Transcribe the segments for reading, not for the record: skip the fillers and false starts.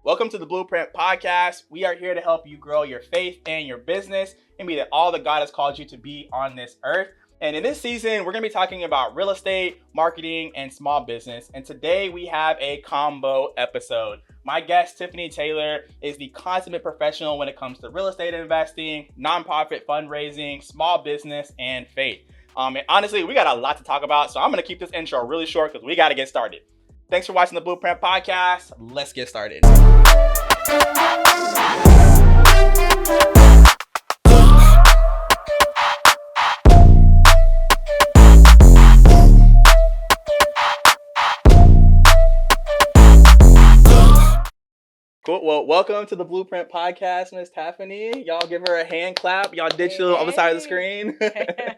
Welcome to the Blueprint Podcast. We are here to help you grow your faith and your business and be all that God has called you to be on this earth. And in this season, we're going to be talking about real estate, marketing, and small business. And today we have a combo episode. My guest, Taffeny Taylor, is the consummate professional when it comes to real estate investing, nonprofit fundraising, small business, and faith. And honestly, we got a lot to talk about, so I'm going to keep this intro really short because we got to get started. Thanks for watching the Blueprint Podcast. Let's get started. Cool. Well, welcome to the Blueprint Podcast, Miss Taffeny. Y'all give her a hand clap. Y'all digital on the side of the screen. I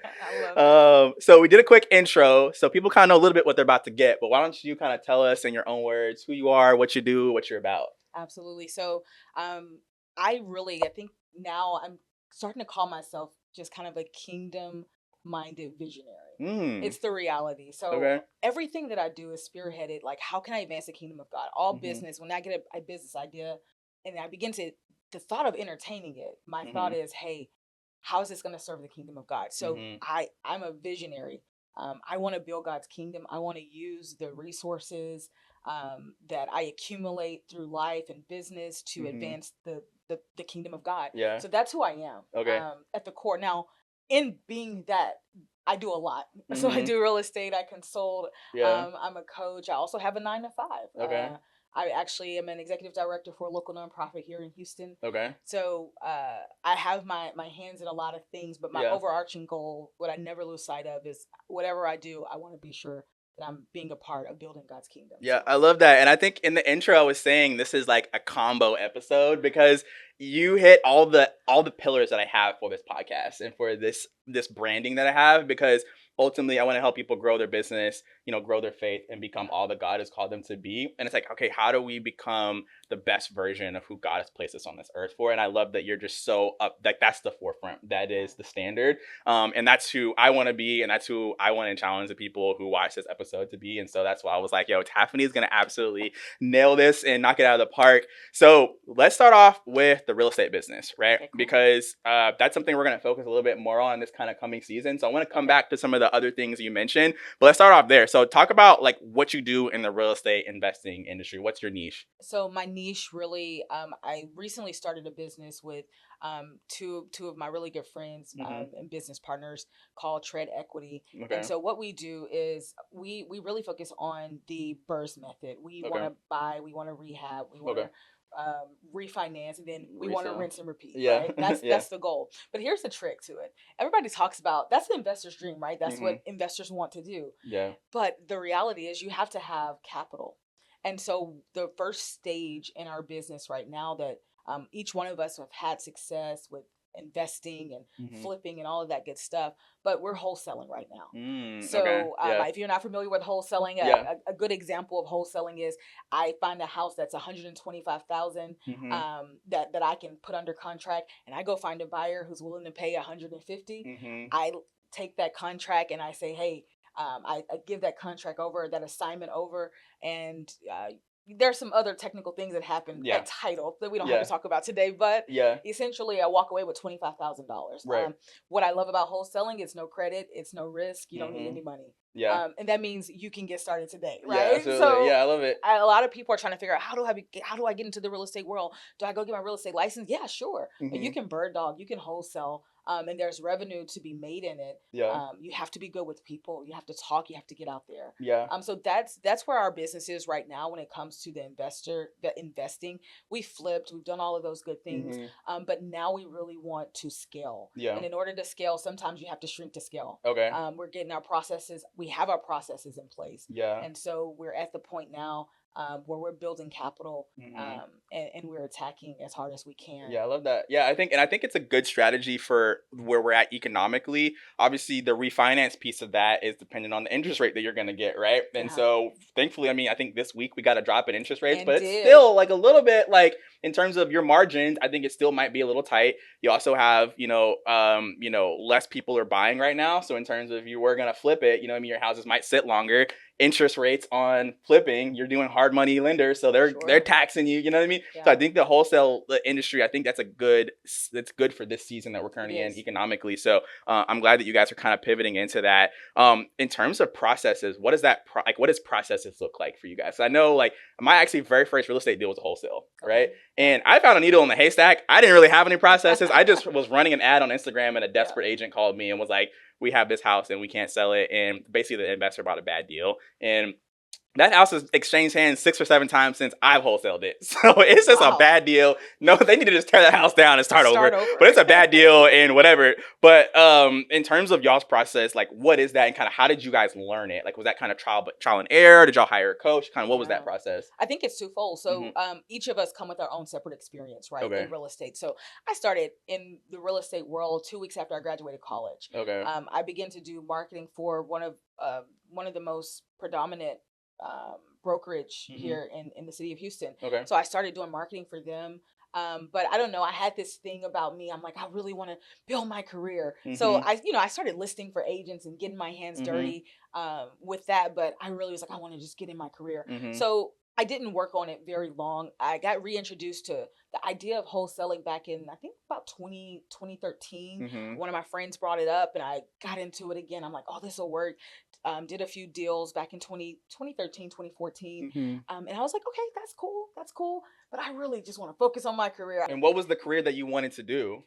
love it. So we did a quick intro, so people kind of know a little bit what they're about to get. But why don't you kind of tell us in your own words who you are, what you do, what you're about? Absolutely. So I think now I'm starting to call myself just kind of a kingdom-minded visionary. It's the reality. So everything that I do is spearheaded, like, how can I advance the kingdom of God? All business, when I get a business idea and I begin the thought of entertaining it, my thought is, hey, how is this going to serve the kingdom of God? So I'm a visionary. I want to build God's kingdom. I want to use the resources that I accumulate through life and business to advance the kingdom of God. Yeah. So that's who I am at the core. Now, in being that, I do a lot. So I do real estate. I consult. I'm a coach. I also have a 9-to-5. I actually am an executive director for a local nonprofit here in Houston. So I have my hands in a lot of things, but my overarching goal, what I never lose sight of, is whatever I do, I want to be sure that I'm being a part of building God's kingdom. Yeah, I love that. And I think in the intro I was saying this is like a combo episode because you hit all the pillars that I have for this podcast and for this branding that I have, because ultimately I want to help people grow their business, grow their faith and become all that God has called them to be. And it's like, okay, how do we become the best version of who God has placed us on this earth for? And I love that you're just so up, like that's the forefront. That is the standard. And that's who I want to be. And that's who I want to challenge the people who watch this episode to be. And so that's why I was like, yo, Taffeny is going to absolutely nail this and knock it out of the park. So let's start off with the real estate business, right? Okay, cool. Because that's something we're going to focus a little bit more on this kind of coming season. So I want to come back to some of the other things you mentioned, but let's start off there. So talk about like what you do in the real estate investing industry. What's your niche? So my niche really, I recently started a business with two of my really good friends and business partners called Tread Equity. And so what we do is we really focus on the BRRRR method. We want to buy, we want to rehab, we want to refinance, and then we want to rinse and repeat. Right? That's the goal. But here's the trick to it. Everybody talks about that's the investor's dream, right? That's what investors want to do. Yeah. But the reality is you have to have capital. And so the first stage in our business right now that each one of us have had success with investing and flipping and all of that good stuff, but we're wholesaling right now. If you're not familiar with wholesaling, a good example of wholesaling is I find a house that's $125,000 that I can put under contract, and I go find a buyer who's willing to pay $150,000. I take that contract and I say, hey, I give that contract over, that assignment over, and there's some other technical things that happen at title that we don't have to talk about today, but essentially I walk away with $25,000. Right. What I love about wholesaling, it's no credit, it's no risk, you don't need any money. And that means you can get started today, right? So I love it. A lot of people are trying to figure out how do I get into the real estate world? Do I go get my real estate license? Yeah, sure. But you can bird dog, you can wholesale. And there's revenue to be made in it. You have to be good with people. You have to talk. You have to get out there. So that's where our business is right now when it comes to the investing. We flipped. We've done all of those good things. But now we really want to scale. And in order to scale, sometimes you have to shrink to scale. We're getting our processes. We have our processes in place. And so we're at the point now where we're building capital and we're attacking as hard as we can. I love that. I think it's a good strategy for where we're at economically. Obviously, the refinance piece of that is dependent on the interest rate that you're going to get, right? And so thankfully, I think this week we got a drop in interest rates, but it's still like a little bit like in terms of your margins, I think it still might be a little tight. You also have, less people are buying right now. So in terms of if you were going to flip it, your houses might sit longer. interest rates on flipping. You're doing hard money lenders, so they're taxing you. You know what I mean? Yeah. So I think the wholesale industry, I think that's good for this season that we're currently in economically. So I'm glad that you guys are kind of pivoting into that. In terms of processes, what does what does processes look like for you guys? So I know like my actually very first real estate deal was a wholesale, right? And I found a needle in the haystack. I didn't really have any processes. I just was running an ad on Instagram, and a desperate agent called me and was like, we have this house and we can't sell it. And basically the investor bought a bad deal. And that house has exchanged hands 6 or 7 times since I've wholesaled it. So it's just a bad deal. No, they need to just tear that house down and start over. But it's a bad deal and whatever. But in terms of y'all's process, like what is that and kind of how did you guys learn it? Like was that kind of trial and error? Did y'all hire a coach? Kind of what was that process? I think it's twofold. So each of us come with our own separate experience, right? In real estate. So I started in the real estate world 2 weeks after I graduated college. I began to do marketing for one of the most predominant brokerage here in the city of Houston. So I started doing marketing for them. But I don't know, I had this thing about me. I'm like, I really want to build my career. So I started listing for agents and getting my hands dirty with that. But I really was like, I want to just get in my career. So I didn't work on it very long. I got reintroduced to the idea of wholesaling back in, I think about 2013. One of my friends brought it up and I got into it again. I'm like, oh, this will work. Did a few deals back in 2013, 2014. And I was like, okay, that's cool. But I really just want to focus on my career. And what was the career that you wanted to do?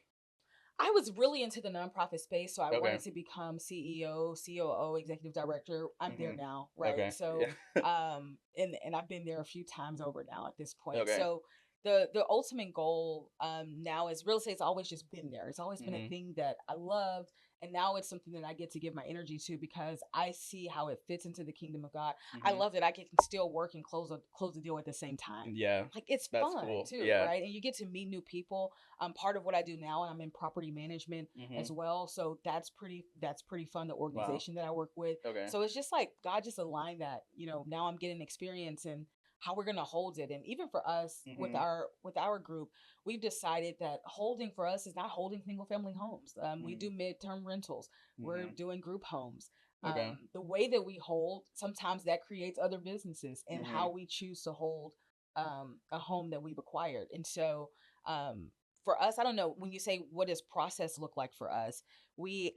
I was really into the nonprofit space. So I wanted to become CEO, COO, executive director. I'm there now, right? So, and I've been there a few times over now at this point. So the ultimate goal now is real estate's always just been there. It's always been a thing that I loved. And now it's something that I get to give my energy to because I see how it fits into the kingdom of God. I love that I can still work and close the deal at the same time. Yeah. Like it's fun too, right? And you get to meet new people. Part of what I do now, and I'm in property management as well. So that's pretty fun, the organization that I work with. So it's just like God just aligned that, now I'm getting experience and how we're going to hold it. And even for us with our group, we've decided that holding for us is not holding single family homes. We do midterm rentals. We're doing group homes. The way that we hold, sometimes that creates other businesses and how we choose to hold a home that we've acquired. And so for us, I don't know, when you say what does process look like for us, we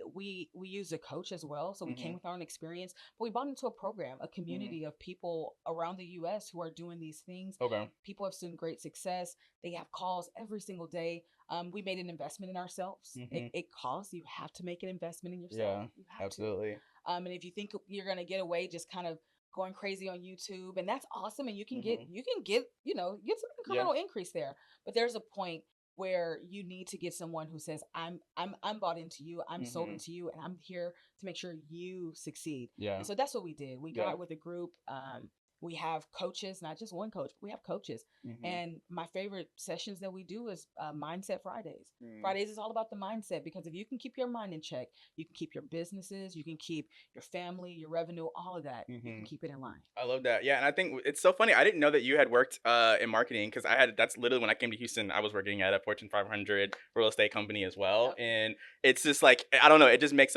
use a coach as well. So we came with our own experience, but we bought into a program, a community of people around the US who are doing these things. People have seen great success. They have calls every single day. We made an investment in ourselves. It costs. You have to make an investment in yourself. You have absolutely. And if you think you're going to get away just kind of going crazy on YouTube, and that's awesome, and you can get some incremental increase there, but there's a point where you need to get someone who says, I'm bought into you, I'm sold into you, and I'm here to make sure you succeed. And so that's what we did. We got with a group. We have coaches, not just one coach. We have coaches. And my favorite sessions that we do is Mindset Fridays. Fridays is all about the mindset, because if you can keep your mind in check, you can keep your businesses, you can keep your family, your revenue, all of that. You can keep it in line. I love that. Yeah. And I think it's so funny. I didn't know that you had worked in marketing, because that's literally when I came to Houston, I was working at a Fortune 500 real estate company as well. And it's just like, I don't know, it just makes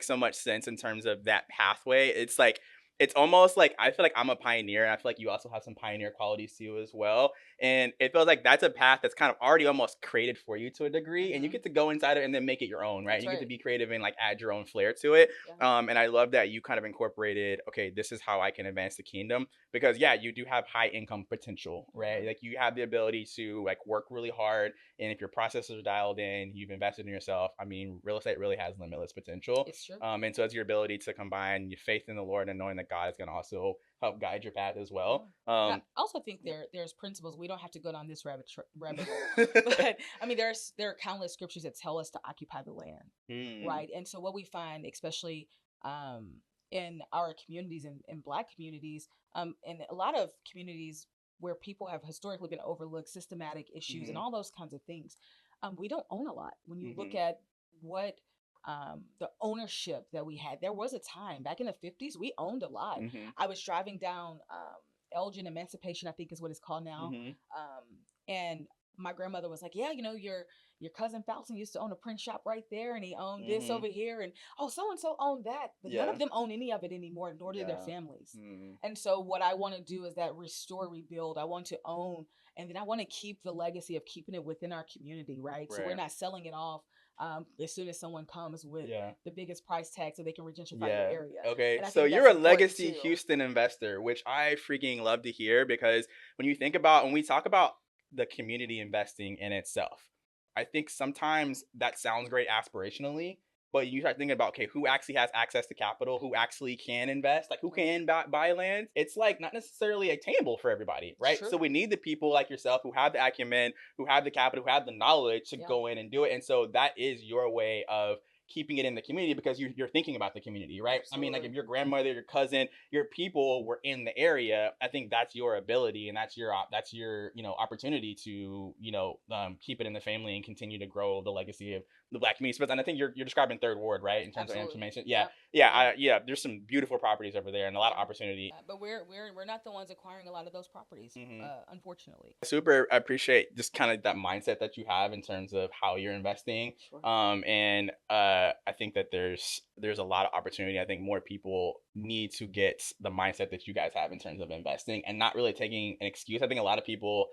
so much sense in terms of that pathway. It's like, it's almost like I feel like I'm a pioneer, and I feel like you also have some pioneer qualities to you as well. And it feels like that's a path that's kind of already almost created for you to a degree, and you get to go inside it and then make it your own, right? That's you get to be creative and like add your own flair to it. And I love that you kind of incorporated, okay, this is how I can advance the kingdom, because you do have high income potential, right? Like you have the ability to like work really hard, and if your processes are dialed in, you've invested in yourself. I mean, real estate really has limitless potential. It's true. And so it's your ability to combine your faith in the Lord and knowing that God is going to also help guide your path as well. I also think there's principles. We don't have to go down this rabbit hole, but I mean, there are countless scriptures that tell us to occupy the land, right? And so what we find, especially in our communities, in Black communities, and a lot of communities where people have historically been overlooked, systematic issues, and all those kinds of things, we don't own a lot. When you look at what the ownership that we had, there was a time back in the 50s we owned a lot. I was driving down Elgin Emancipation, I think is what it's called now, and my grandmother was like, yeah, your cousin Falson used to own a print shop right there, and he owned this over here, and oh, so and so owned that, but none of them own any of it anymore, nor do their families. And so what I want to do is that restore, rebuild. I want to own, and then I want to keep the legacy of keeping it within our community, right? So we're not selling it off as soon as someone comes with the biggest price tag so they can regentrify your area. Okay, so you're a legacy Houston investor, which I freaking love to hear, because when we talk about the community investing in itself, I think sometimes that sounds great aspirationally, but you start thinking about, okay, who actually has access to capital, who actually can invest, like who can buy land. It's like not necessarily attainable for everybody, right? Sure. So we need the people like yourself who have the acumen, who have the capital, who have the knowledge to go in and do it. And so that is your way of keeping it in the community, because you're thinking about the community, right? Absolutely. I mean, like if your grandmother, your cousin, your people were in the area, I think that's your ability, and that's your opportunity to keep it in the family and continue to grow the legacy of the Black community. And I think you're describing Third Ward, right, in terms of information. There's some beautiful properties over there and a lot of opportunity. But we're not the ones acquiring a lot of those properties, unfortunately. I appreciate just kind of that mindset that you have in terms of how you're investing. Sure. And I think that there's a lot of opportunity. I think more people need to get the mindset that you guys have in terms of investing and not really taking an excuse. I think a lot of people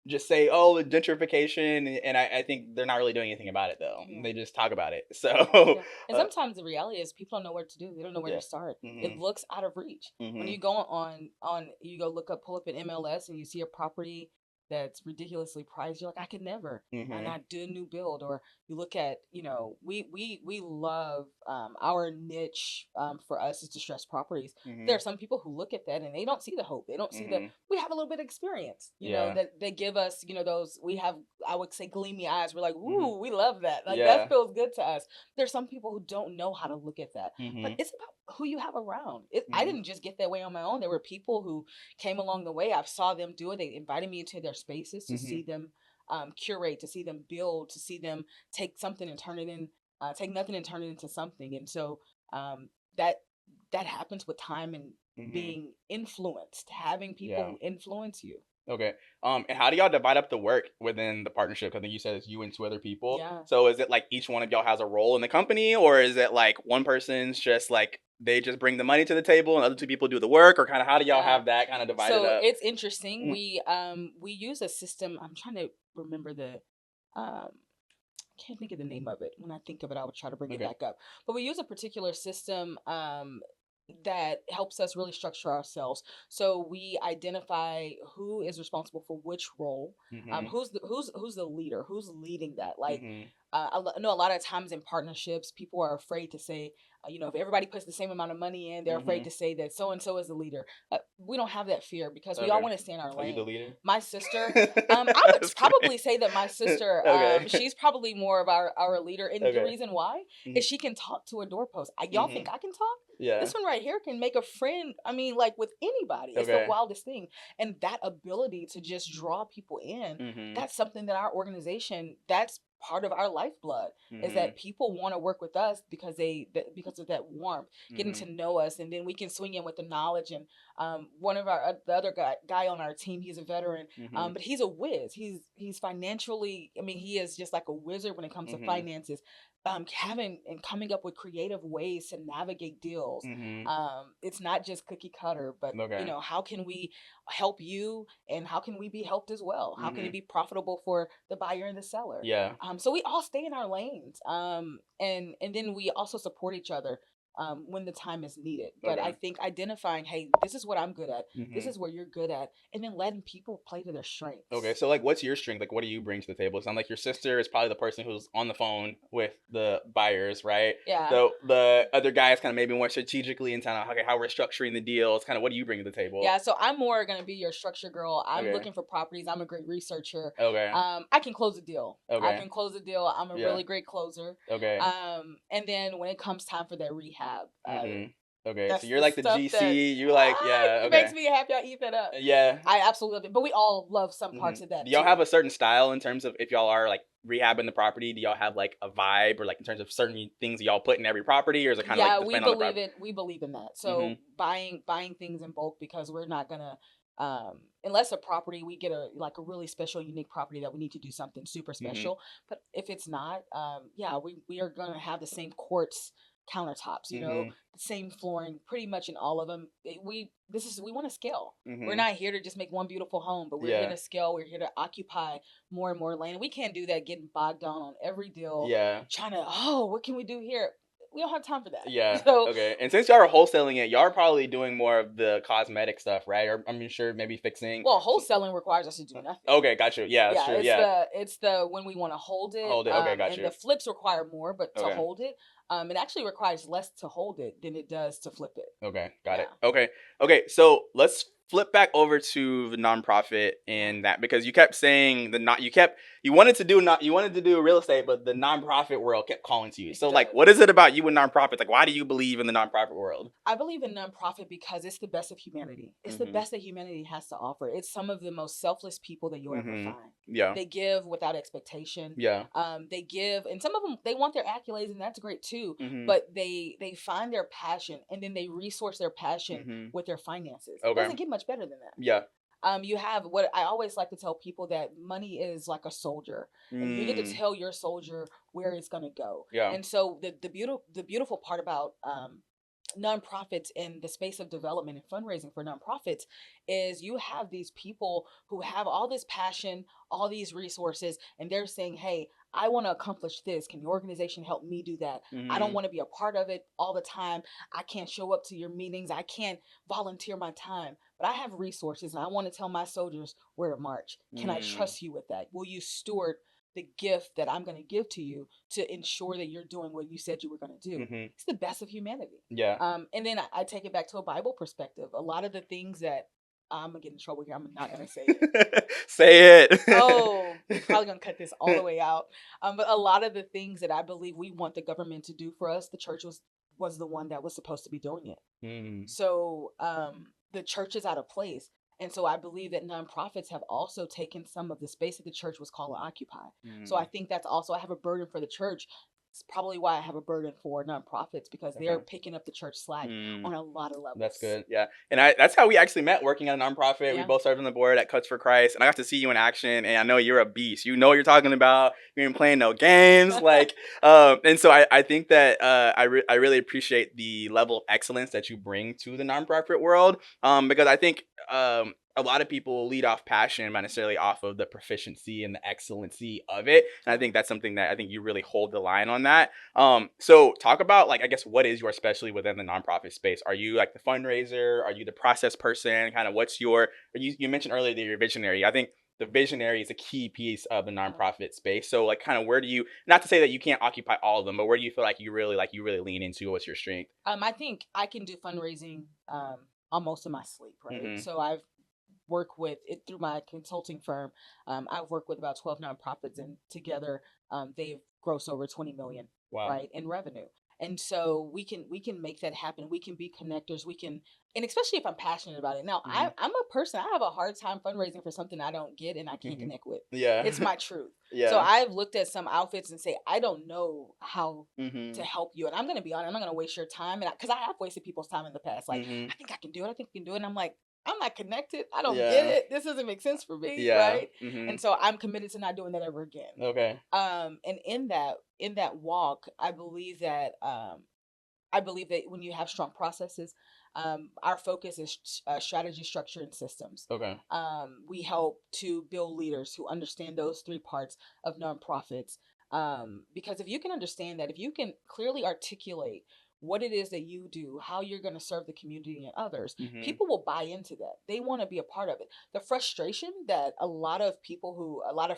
just say, oh, gentrification, and I think they're not really doing anything about it, though. Yeah. They just talk about it. So, and sometimes the reality is people don't know where to do. They don't know where to start. It looks out of reach. When you go on you go pull up an MLS and you see a property that's ridiculously priced, you're like, I could never. And I do a new build. Or you look at, we love our niche for us is distressed properties. There are some people who look at that and they don't see the hope. They don't see that we have a little bit of experience, that they give us, those, we have, I would say, gleamy eyes. We're like, ooh, we love that. Like that feels good to us. There's some people who don't know how to look at that, but it's about who you have around. I didn't just get that way on my own. There were people who came along the way. I saw them do it. They invited me into their spaces to see them curate, to see them build, to see them take something and turn it in, take nothing and turn it into something. And so that happens with time and being influenced, having people influence you. Okay. And how do y'all divide up the work within the partnership? I think you said it's you and two other people. Yeah. So is it like each one of y'all has a role in the company, or is it like one person's just like they just bring the money to the table and other two people do the work, or kind of how do y'all have that kind of divided up? So it's interesting. We use a system. I'm trying to remember I can't think of the name of it. When I think of it, I would try to bring it back up. But we use a particular system that helps us really structure ourselves. So we identify who is responsible for which role, who's the leader, who's leading that. Like I know a lot of times in partnerships, people are afraid to say, if everybody puts the same amount of money in, they're afraid to say that so and so is the leader. We don't have that fear because we all want to stay in our lane. Are you the leader? My sister, I would probably say that my sister, she's probably more of our leader, and the reason why is she can talk to a doorpost. Y'all think I can talk? Yeah. This one right here can make a friend. I mean, like with anybody. It's the wildest thing. And that ability to just draw people in, that's something that our organization, that's part of our lifeblood, is that people want to work with us because of that warmth, getting to know us, and then we can swing in with the knowledge. And one of the other guy on our team, he's a veteran, but he's a whiz. He's financially, I mean, he is just like a wizard when it comes to finances. Coming up with creative ways to navigate deals. It's not just cookie cutter, but how can we help you, and how can we be helped as well? How can it be profitable for the buyer and the seller? Yeah. So we all stay in our lanes, and then we also support each other when the time is needed. But I think identifying, hey, this is what I'm good at. This is what you're good at. And then letting people play to their strengths. Okay. So like, what's your strength? Like, what do you bring to the table? It sounds like your sister is probably the person who's on the phone with the buyers, right? Yeah. So the other guy is kind of maybe more strategically in kind of, okay, how we're structuring the deals. Kind of what do you bring to the table? Yeah. So I'm more going to be your structure girl. I'm looking for properties. I'm a great researcher. Okay. I can close a deal. Okay. I can close a deal. I'm a really great closer. Okay. And then when it comes time for that rehab, okay, so you're like the GC. You like, it makes me happy. I eat that up. Yeah, I absolutely love it. But we all love some parts of that. Do y'all have a certain style in terms of if y'all are like rehabbing the property? Do y'all have like a vibe, or like in terms of certain things y'all put in every property, or is it kind of like we believe in that. So buying things in bulk, because we're not gonna unless a property, we get a really special, unique property that we need to do something super special. But if it's not, yeah, we are gonna have the same quartz countertops, the same flooring, pretty much in all of them. We want to scale. We're not here to just make one beautiful home, but we're here to scale. We're here to occupy more and more land. We can't do that getting bogged down on every deal. Trying to, what can we do here? We don't have time for that. Yeah. So, okay. And since y'all are wholesaling it, y'all are probably doing more of the cosmetic stuff, right? Or I'm sure maybe fixing. Well, wholesaling requires us to do nothing. Okay, got you. Yeah, that's true. It's the when we want to hold it. Hold it. Okay, got you. And the flips require more, but to hold it, it actually requires less to hold it than it does to flip it. Okay, got it. Okay. So let's flip back over to the nonprofit and that, because you kept saying you wanted to do real estate, but the nonprofit world kept calling to you. So like, what is it about you and nonprofits? Like, why do you believe in the nonprofit world? I believe in nonprofit because it's the best of humanity. It's the best that humanity has to offer. It's some of the most selfless people that you'll ever find. Yeah. They give without expectation. Yeah. They give, and some of them, they want their accolades, and that's great too. But they find their passion, and then they resource their passion with their finances. It doesn't get much better than that. Yeah. You have what I always like to tell people, that money is like a soldier, and you get to tell your soldier where it's going to go. Yeah. And so the beautiful part about nonprofits in the space of development and fundraising for nonprofits is you have these people who have all this passion, all these resources, and they're saying, hey, I want to accomplish this. Can your organization help me do that? I don't want to be a part of it all the time. I can't show up to your meetings. I can't volunteer my time, but I have resources, and I want to tell my soldiers where to march. Can I trust you with that? Will you steward the gift that I'm going to give to you to ensure that you're doing what you said you were going to do? It's the best of humanity. Yeah. And then I take it back to a Bible perspective. A lot of the things that I'm going to get in trouble here. I'm not going to say it. Say it. We're probably going to cut this all the way out. But a lot of the things that I believe we want the government to do for us, the church was the one that was supposed to be doing it. So the church is out of place. And so I believe that nonprofits have also taken some of the space that the church was called to occupy. So I think that's also, I have a burden for the church. It's probably why I have a burden for nonprofits, because they're picking up the church slack on a lot of levels. That's good. Yeah. And that's how we actually met, working at a nonprofit. Yeah. We both served on the board at Cuts for Christ, and I got to see you in action, and I know you're a beast. You know what you're talking about. You ain't playing no games. And so I think that I really appreciate the level of excellence that you bring to the nonprofit world, because I think a lot of people lead off passion, not necessarily off of the proficiency and the excellency of it. And I think that's something that I think you really hold the line on that. So talk about, like, I guess, what is your specialty within the nonprofit space? Are you like the fundraiser? Are you the process person? Kind of what's you mentioned earlier that you're visionary. I think the visionary is a key piece of the nonprofit space. So like, kind of where do you, not to say that you can't occupy all of them, but where do you feel like you really lean into? What's your strength? I think I can do fundraising on most of my sleep, right? So I've work with it through my consulting firm. I've worked with about 12 nonprofits, and together they've grossed over 20 million, right, in revenue. And so we can make that happen. We can be connectors. And especially if I'm passionate about it. Now, I'm a person, I have a hard time fundraising for something I don't get and I can't connect with. Yeah. It's my truth. Yeah. So I've looked at some outfits and say, I don't know how to help you. And I'm going to be honest, I'm not going to waste your time. And because I have wasted people's time in the past. Like, I think I can do it. And I'm like, I'm not connected. I don't get it. This doesn't make sense for me, right? And so I'm committed to not doing that ever again. Okay. And in that walk, I believe that when you have strong processes, our focus is strategy, structure, and systems. Okay. We help to build leaders who understand those three parts of nonprofits. Because if you can understand that, if you can clearly articulate what it is that you do, how you're going to serve the community and others, people will buy into that. They want to be a part of it. The frustration that a lot of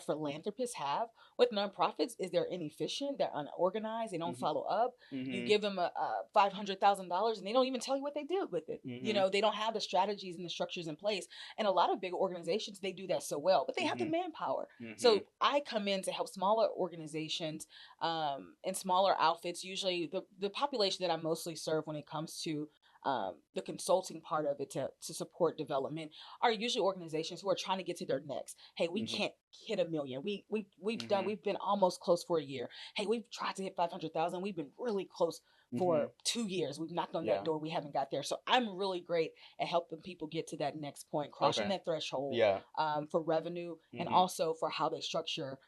philanthropists have with nonprofits is they're inefficient, they're unorganized, they don't follow up. You give them a $500,000 and they don't even tell you what they did with it. They don't have the strategies and the structures in place. And a lot of big organizations, they do that so well, but they have the manpower. So I come in to help smaller organizations and smaller outfits. Usually the population that I mostly serve when it comes to the consulting part of it to support development are usually organizations who are trying to get to their next. Hey, we can't hit 1 million. We've been almost close for a year. Hey, we've tried to hit 500,000. We've been really close for 2 years. We've knocked on that door. We haven't got there. So I'm really great at helping people get to that next point, crossing that threshold for revenue and also for how they structure.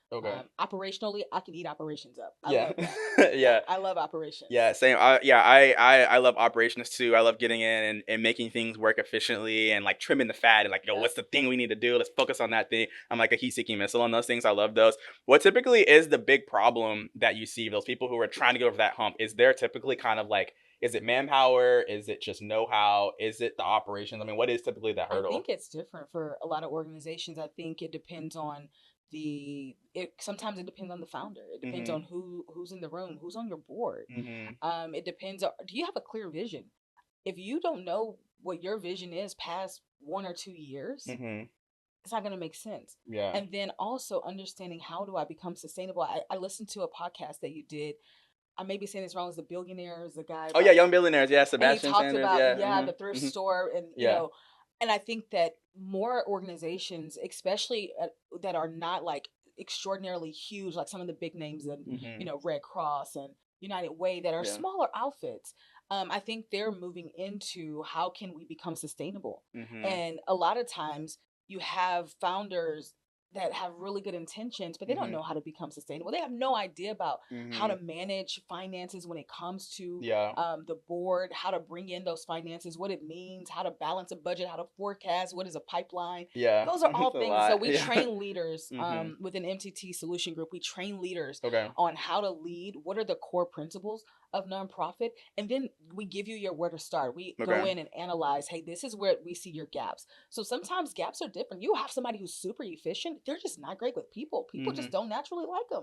Operationally, I can eat operations up. I love that. I love operations. Yeah, same. I love operations too. I love getting in and making things work efficiently and like trimming the fat and like, what's the thing we need to do? Let's focus on that thing. I'm like a heat-seeking missile on those things. I love those. What typically is the big problem that you see, those people who are trying to get over that hump? Is there typically kind of like, is it manpower? Is it just know-how? Is it the operations? I mean, what is typically the hurdle? I think it's different for a lot of organizations. I think it depends on sometimes it depends on the founder. It depends on who's in the room, who's on your board. It depends on, do you have a clear vision? If you don't know what your vision is past 1 or 2 years, it's not going to make sense. And then also understanding, how do I become sustainable? I listened to a podcast that you did. I may be saying this wrong. Is the billionaires, the guy? Oh yeah, Young Billionaires. Yeah, Sebastian and he talked Sanders. about the thrift store, and you know, and I think that more organizations, especially that are not like extraordinarily huge, like some of the big names and you know, Red Cross and United Way, that are smaller outfits. I think they're moving into, how can we become sustainable? And a lot of times you have founders that have really good intentions, but they don't know how to become sustainable. They have no idea about how to manage finances when it comes to the board, how to bring in those finances, what it means, how to balance a budget, how to forecast, what is a pipeline. Those are all things. So we train leaders within MTT Solution Group. We train leaders on how to lead, what are the core principles of nonprofit, and then we give you your where to start. We go in and analyze, hey, this is where we see your gaps. So sometimes gaps are different. You have somebody who's super efficient, they're just not great with people. People just don't naturally like them.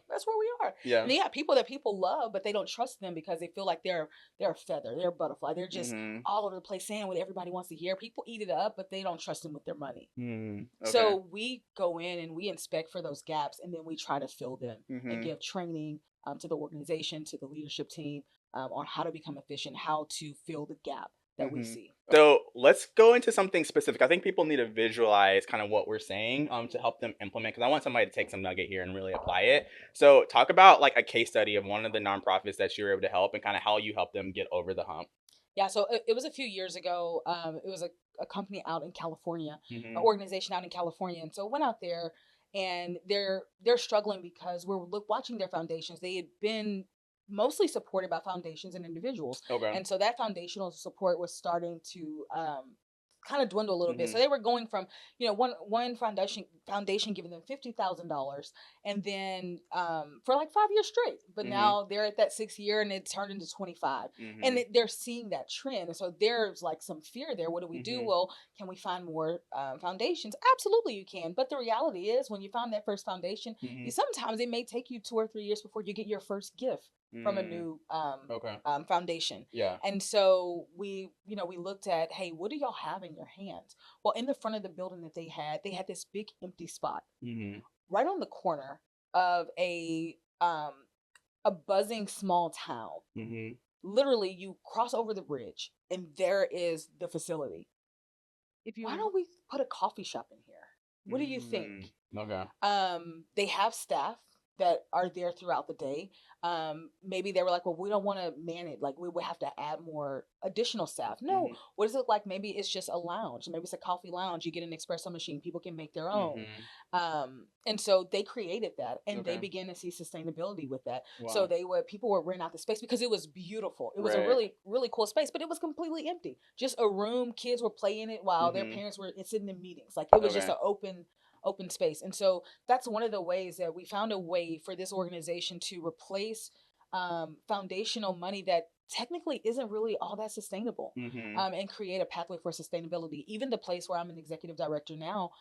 That's where we are. And you have people that people love, but they don't trust them because they feel like they're a feather, they're a butterfly, they're just all over the place saying what everybody wants to hear. People eat it up, but they don't trust them with their money. So we go in and we inspect for those gaps, and then we try to fill them and give training to the organization, to the leadership team, on how to become efficient, how to fill the gap that we see. So let's go into something specific. I think people need to visualize kind of what we're saying to help them implement, because I want somebody to take some nugget here and really apply it. So talk about like a case study of one of the nonprofits that you were able to help and kind of how you helped them get over the hump. Yeah, so it was a few years ago. It was a company out in California, an organization out in California. And so I went out there, and they're struggling because we're watching their foundations. They had been mostly supported by foundations and individuals. And so that foundational support was starting to kind of dwindle a little bit. So they were going from, you know, one foundation giving them $50,000, and then for like 5 years straight. But now they're at that 6th year, and it turned into 25, and they're seeing that trend. And so there's like some fear there. What do we do? Well, can we find more foundations? Absolutely, you can. But the reality is, when you find that first foundation, sometimes it may take you 2 or 3 years before you get your first gift from a new foundation. And so we looked at, hey, what do y'all have in your hands? Well, in the front of the building that they had this big empty spot right on the corner of a buzzing small town. Literally, you cross over the bridge, and there is the facility. Why don't we put a coffee shop in here? What do you think? They have staff that are there throughout the day. Maybe they were like, well, we don't want to man it. Like, we would have to add more additional staff. No. What does it look like? Maybe it's just a lounge. Maybe it's a coffee lounge. You get an espresso machine. People can make their own. And so they created that, and they began to see sustainability with that. So people would rent out the space because it was beautiful. It was a really, really cool space, but it was completely empty. Just a room. Kids were playing it while their parents were sitting in meetings. Like, it was just an open space. And so that's one of the ways that we found a way for this organization to replace foundational money that technically isn't really all that sustainable, and create a pathway for sustainability. Even the place where I'm an executive director now,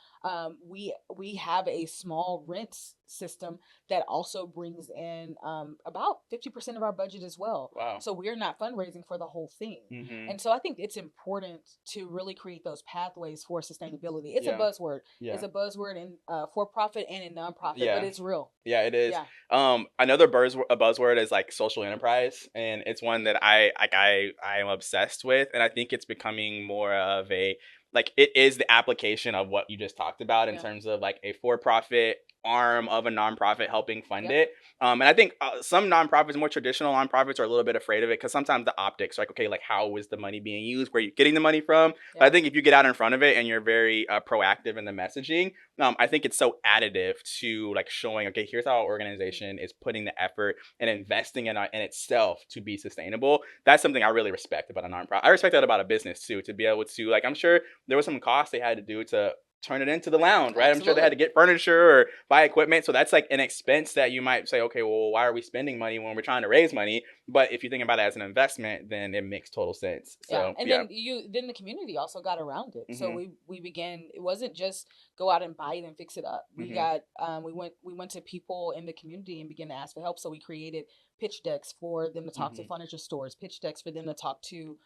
we have a small rent system that also brings in about 50% of our budget as well. So we're not fundraising for the whole thing. And so I think it's important to really create those pathways for sustainability. It's a buzzword. It's a buzzword in for-profit and in nonprofit, but it's real. Yeah, it is. Another buzzword is like social enterprise, and it's one that I am obsessed with, and I think it's becoming more of a, like, it is the application of what you just talked about in terms of like a for-profit arm of a nonprofit helping fund it. And I think some nonprofits, more traditional nonprofits, are a little bit afraid of it because sometimes the optics, like, okay, like how is the money being used? Where are you getting the money from? But I think if you get out in front of it and you're very proactive in the messaging, I think it's so additive to like showing, okay, here's how our organization is putting the effort and investing in itself to be sustainable. That's something I really respect about a nonprofit. I respect that about a business too, to be able to, like, I'm sure there was some costs they had to do to turn it into the lounge, right? I'm sure they had to get furniture or buy equipment. So that's like an expense that you might say, okay, well, why are we spending money when we're trying to raise money? But if you think about it as an investment, then it makes total sense. So then the community also got around it. So we began, it wasn't just go out and buy it and fix it up. We got we went to people in the community and began to ask for help. So we created pitch decks for them to talk to furniture stores, pitch decks for them to talk to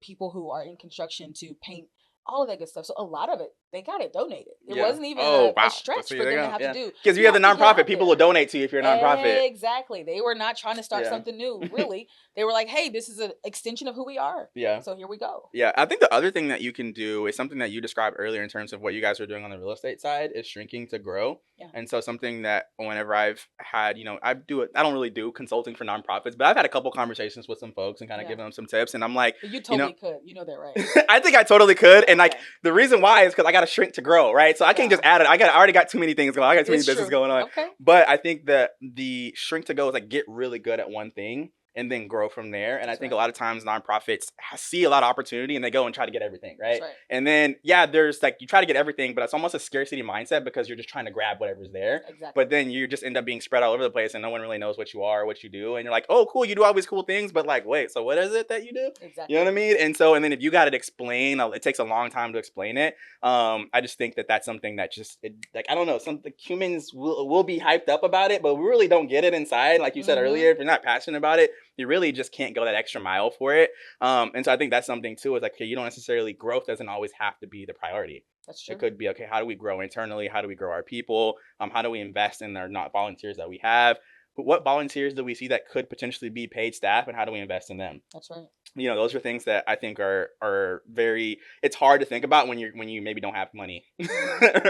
people who are in construction, to paint, all of that good stuff. So a lot of it, they got it donated. It wasn't even a stretch for them to have to do. Because you have the nonprofit, people will donate to you if you're a nonprofit. Exactly. They were not trying to start something new, really. They were like, hey, this is an extension of who we are. Yeah. So here we go. Yeah. I think the other thing that you can do is something that you described earlier in terms of what you guys are doing on the real estate side is shrinking to grow. Yeah. And so something that whenever I've had, I don't really do consulting for nonprofits, but I've had a couple conversations with some folks and kind of given them some tips. And I'm like, but you totally could. You know that, right? I think I totally could. And like the reason why is because I got to shrink to grow, right? So I can't just add it. I already got too many things going on. I got too many business going on. Okay. But I think that the shrink to go is like get really good at one thing and then grow from there. And I think a lot of times nonprofits see a lot of opportunity and they go and try to get everything, right? And then, there's like, you try to get everything, but it's almost a scarcity mindset because you're just trying to grab whatever's there. Exactly. But then you just end up being spread all over the place and no one really knows what you are, what you do. And you're like, oh, cool, you do all these cool things, but like, wait, so what is it that you do? Exactly. You know what I mean? And then if you got to explain, it takes a long time to explain it. I just think that that's something that just, I don't know, some humans will be hyped up about it, but we really don't get it inside. Like you said earlier, if you're not passionate about it, you really just can't go that extra mile for it. And so I think that's something too, is like, okay, you don't necessarily, growth doesn't always have to be the priority. That's true. It could be, okay, how do we grow internally? How do we grow our people? How do we invest in our not volunteers that we have? But what volunteers do we see that could potentially be paid staff, and how do we invest in them? That's right. Those are things that I think are very, it's hard to think about when you maybe don't have money,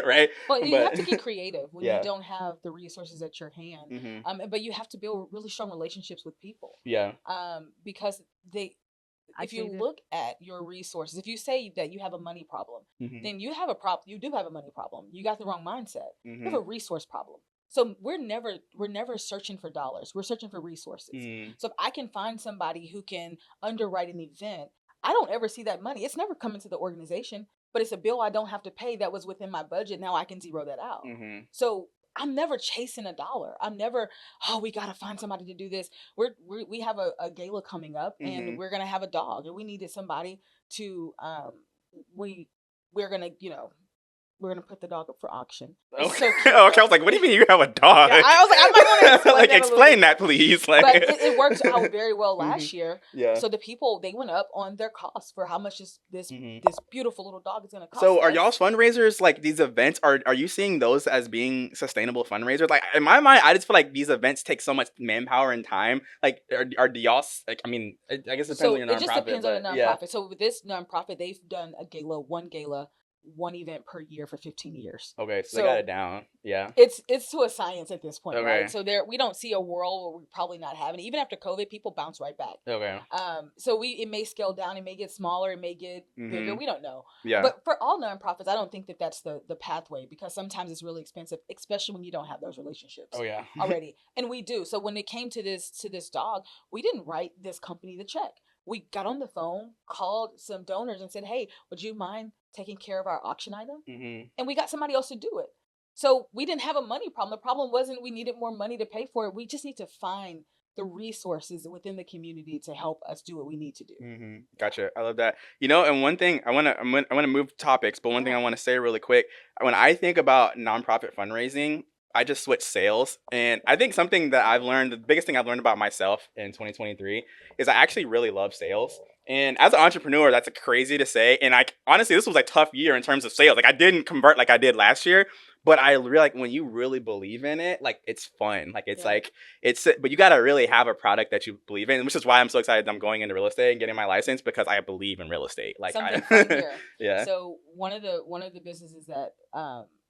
right? Well, you have to get creative when you don't have the resources at your hand. But you have to build really strong relationships with people. Yeah. Because if you look at your resources, if you say that you have a money problem, then you have a problem. You do have a money problem. You got the wrong mindset. You have a resource problem. So we're never searching for dollars. We're searching for resources. So if I can find somebody who can underwrite an event, I don't ever see that money. It's never coming to the organization, but it's a bill I don't have to pay that was within my budget. Now I can zero that out. So I'm never chasing a dollar. I'm never, we got to find somebody to do this. We have a gala coming up and we're going to have a dog, and we needed somebody to, we're going to, we're going to put the dog up for auction. Okay. So okay. I was like, what do you mean you have a dog? Yeah, I was like, I'm not going to explain explain that, please. Like, but it worked out very well last year. Yeah. So the people, they went up on their costs for how much this beautiful little dog is going to cost. So are y'all's fundraisers, like these events, are you seeing those as being sustainable fundraisers? Like in my mind, I just feel like these events take so much manpower and time. Like do y'all, like, I mean, I guess it depends on your nonprofit. It just depends on the nonprofit. Yeah. So with this nonprofit, they've done one gala, one event per year for 15 years. Okay, so they got it down. Yeah. It's to a science at this point, right? So we don't see a world where we're probably not having it. Even after COVID, people bounce right back. Okay. So it may scale down, it may get smaller, it may get bigger. We don't know. Yeah. But for all nonprofits, I don't think that that's the pathway, because sometimes it's really expensive, especially when you don't have those relationships. Oh yeah. Already. And we do. So when it came to this dog, we didn't write this company the check. We got on the phone, called some donors and said, hey, would you mind taking care of our auction item? And we got somebody else to do it. So we didn't have a money problem. The problem wasn't we needed more money to pay for it. We just need to find the resources within the community to help us do what we need to do. Gotcha. I love that. And one thing I want to move topics, but one thing I want to say really quick, when I think about nonprofit fundraising, I just switched sales. And I think something that I've learned, the biggest thing I've learned about myself in 2023 is I actually really love sales. And as an entrepreneur, that's crazy to say. And honestly, this was a tough year in terms of sales. Like I didn't convert like I did last year, but I really, like, when you really believe in it, like it's fun. Like it's but you got to really have a product that you believe in, which is why I'm so excited that I'm going into real estate and getting my license, because I believe in real estate. Like something fun here. Yeah. So one of the businesses that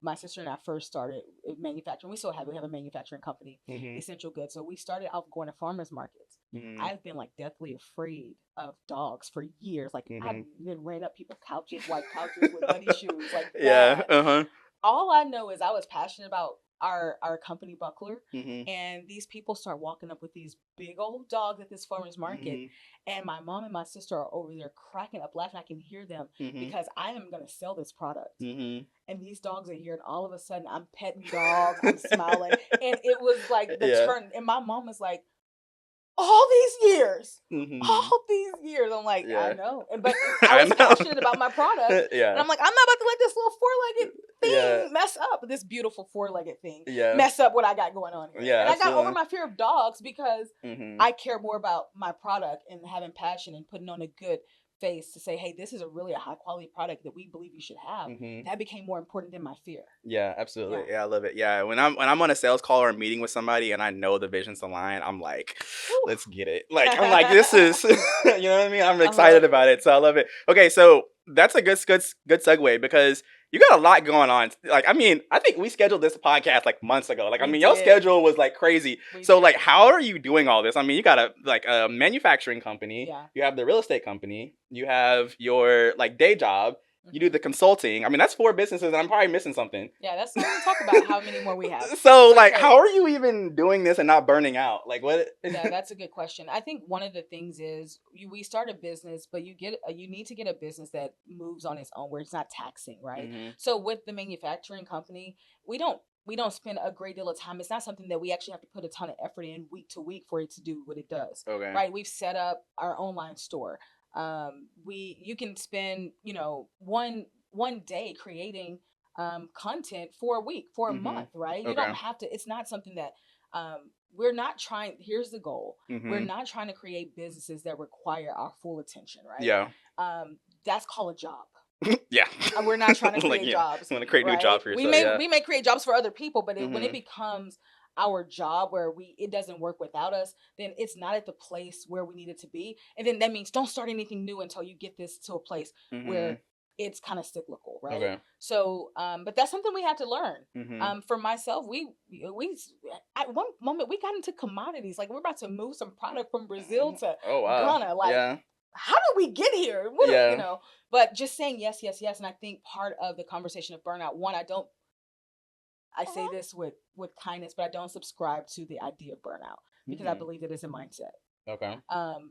my sister and I first started manufacturing. We have a manufacturing company, Essential Goods. So we started off going to farmers markets. I've been like deathly afraid of dogs for years. Like I've been ran up people's couches, white couches with muddy shoes, like Yeah. that. All I know is I was passionate about our company Buckler, and these people start walking up with these big old dogs at this farmers market, and my mom and my sister are over there cracking up laughing. I can hear them because I am going to sell this product, and these dogs are here, and all of a sudden I'm petting dogs, I'm smiling, and it was like the turn, and my mom was like, all these years, I'm like, I know, but I was passionate about my product, and I'm like, I'm not about to let this little four-legged thing mess up, this beautiful four-legged thing mess up what I got going on here. And I got over my fear of dogs because I care more about my product and having passion and putting on a good face to say, hey, this is a really high quality product that we believe you should have. That became more important than my fear. Yeah, absolutely. Yeah, I love it. Yeah, when I'm on a sales call or a meeting with somebody and I know the vision's aligned, I'm like, let's get it. Like I'm like, this is you know what I mean? I'm excited about it. So I love it. Okay, so that's a good segue because you got a lot going on. Like, I mean, I think we scheduled this podcast like months ago. Like, I mean, your schedule was like crazy. So like, how are you doing all this? I mean, you got a manufacturing company. Yeah. You have the real estate company. You have your like day job. You do the consulting. I mean, that's 4 businesses, and I'm probably missing something. Yeah, that's not even talk about how many more we have. So, like, how are you even doing this and not burning out? Like, what? Yeah, that's a good question. I think one of the things is we start a business, but you need to get a business that moves on its own, where it's not taxing, right? So with the manufacturing company, we don't spend a great deal of time. It's not something that we actually have to put a ton of effort in week to week for it to do what it does. Okay. Right? We've set up our online store. You can spend one day creating content for a week, for a month, right? You don't have to. It's not something that we're not trying. Here's the goal. We're not trying to create businesses that require our full attention, right? Yeah. That's called a job. Yeah. We're not trying to create jobs. I'm gonna create new jobs for yourself. We may create jobs for other people, but when it becomes our job where it doesn't work without us, then it's not at the place where we need it to be. And then that means don't start anything new until you get this to a place where it's kind of cyclical, right? Okay. So, but that's something we have to learn. For myself, we at one moment we got into commodities. Like we're about to move some product from Brazil to Ghana. Like, how did we get here? But just saying yes, yes, yes. And I think part of the conversation of burnout, I say this with kindness, but I don't subscribe to the idea of burnout because I believe that it's a mindset. Okay.